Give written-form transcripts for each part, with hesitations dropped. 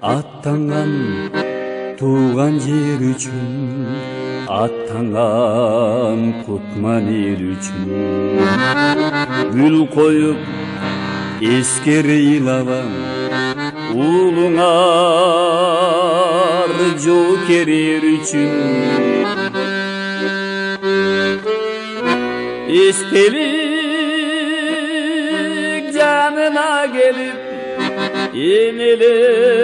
аттанған туған жер үшін, аттанған құтман ел үшін. Гүл қойып ескере илабам, улуңар жокер ер үшін. Естелік жанына келіп, енелер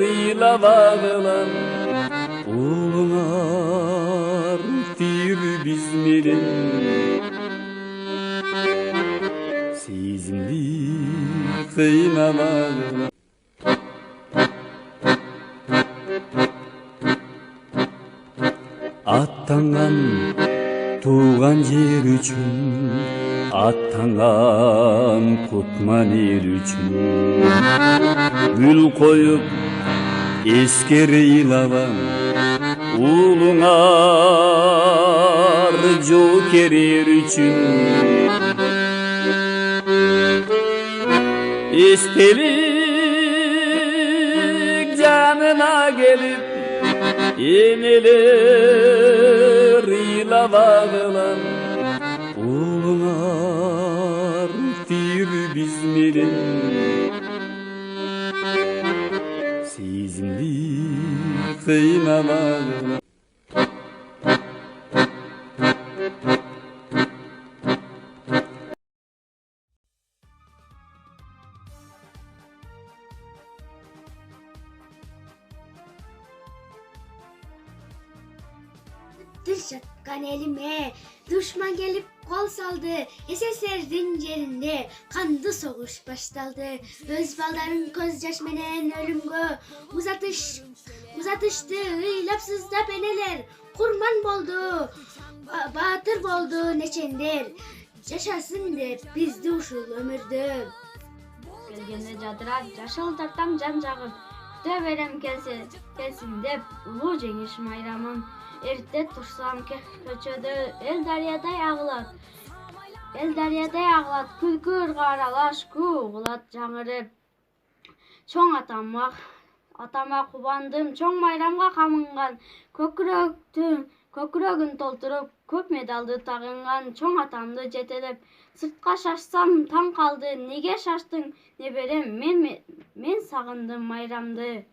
илабағылам, улуңар тир биз менен. Сезімді қыйнамағылам. Аттанған туған жер үшін, аттанған құтман ел үшін. Гүл қойып ескере илабам, улуңар жокер ер үшін. Естелік жанына келіп, енелер илабағылам, улуңар тир биз менен. Сезімді қыйнамағылам. Жатқан еліме düşman gelip kol saldı. SSR'nin yerinde kanlı soğuş başladı. Öz balların göz yaş menen ölümgö uzatıştı. Lapsızda beneler kurban boldu. Batır boldu neçendir. Yaşasın de bizde uşul ömürdü. Келгенде жадырат жашыл тартам жан жагым, күтө берем келсин деп улуу жеңиш майрамын. Эрте турсам көчөдө эл дарыядай агылат, күлкү ыргаралаш ку угулат жаңырып. Чоң атама кубандым, чоң майрамга камынган, көкүрөгүн толтуруп, көп медалды тагынган чоң атамды жетелеп, сыртка шашсам таң калды, неге шаштың неберем, мен сагындым майрамды.